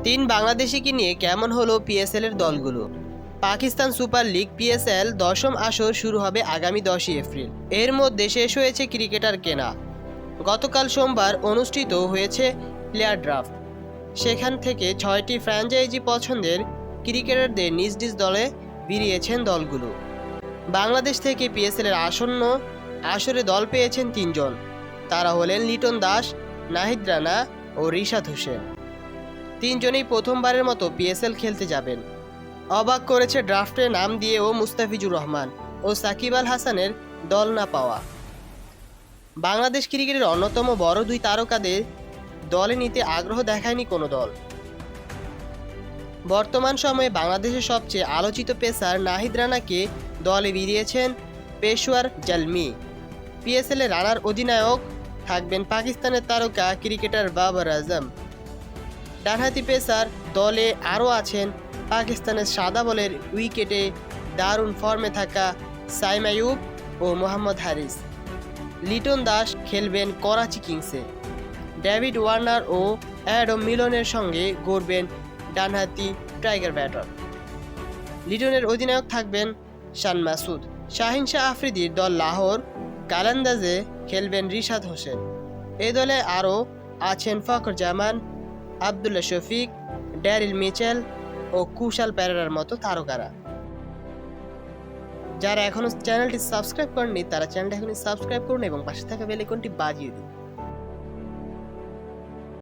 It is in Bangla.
তিন বাংলাদেশিকে নিয়ে কেমন হলো পিএসএল এর দলগুলো। পাকিস্তান সুপার লিগ পিএসএল 10ম আসর শুরু হবে আগামী 10ই এপ্রিল। এর মধ্যে শেষ হয়েছে ক্রিকেটার কেনা। গতকাল সোমবার অনুষ্ঠিত হয়েছে প্লেয়ার ড্রাফট। সেখান থেকে 6টি ফ্র্যাঞ্চাইজি পছন্দের ক্রিকেটারদের নিজ নিজ দলে ভিড়িয়েছেন দলগুলো। বাংলাদেশ থেকে পিএসএল এর আসন্ন আসরে দল পেয়েছেন 3 জন। তারা হলেন লিটন দাস, নাহিদ রানা ও রিশাদ হোসেন। 3 জনেই প্রথমবারের মতো পিএসএল খেলতে যাবেন। অবাক করেছে ড্রাফটে নাম দিয়েও মুস্তাফিজুর রহমান ও সাকিব আল হাসানের দল না পাওয়া। বাংলাদেশ ক্রিকেটের অন্যতম বড় দুই তারকাদের দলে নিতে আগ্রহ দেখায়নি কোনো দল। বর্তমান সময়ে বাংলাদেশের সবচেয়ে আলোচিত পেসার নাহিদ রানাকে দলে ভিড়িয়েছেন পেশওয়ার জালমি। পিএসএল এ রানার অধিনায়ক থাকবেন পাকিস্তানের তারকা ক্রিকেটার বাবর আজম। ডানহাতি পেসার দলে আরও আছেন পাকিস্তানের সাদা বলের উইকেটে দারুণ ফর্মে থাকা সাইম আইয়ুব ও মোহাম্মদ হারিস। লিটন দাস খেলবেন করাচি কিংসে। ডেভিড ওয়ার্নার ও অ্যাডম মিলনের সঙ্গে গড়বেন ডানহাতি টাইগার ব্যাটার। লিটনের অধিনায়ক থাকবেন শান মাসুদ। শাহিন শাহ আফ্রিদির দল লাহোর কালান্দাজে খেলবেন রিশাদ হোসেন। এই দলে আরও আছেন ফখর জামান, আবদুল্লাহ শফিক, ড্যারিল মিচেল ও কুশাল পেরেরার মতো তারকারা। যারা এখনও চ্যানেলটি সাবস্ক্রাইব করেননি তারা চ্যানেলটি এখনই সাবস্ক্রাইব করুন এবং পাশে থাকা বেল আইকনটি বাজিয়ে দিন।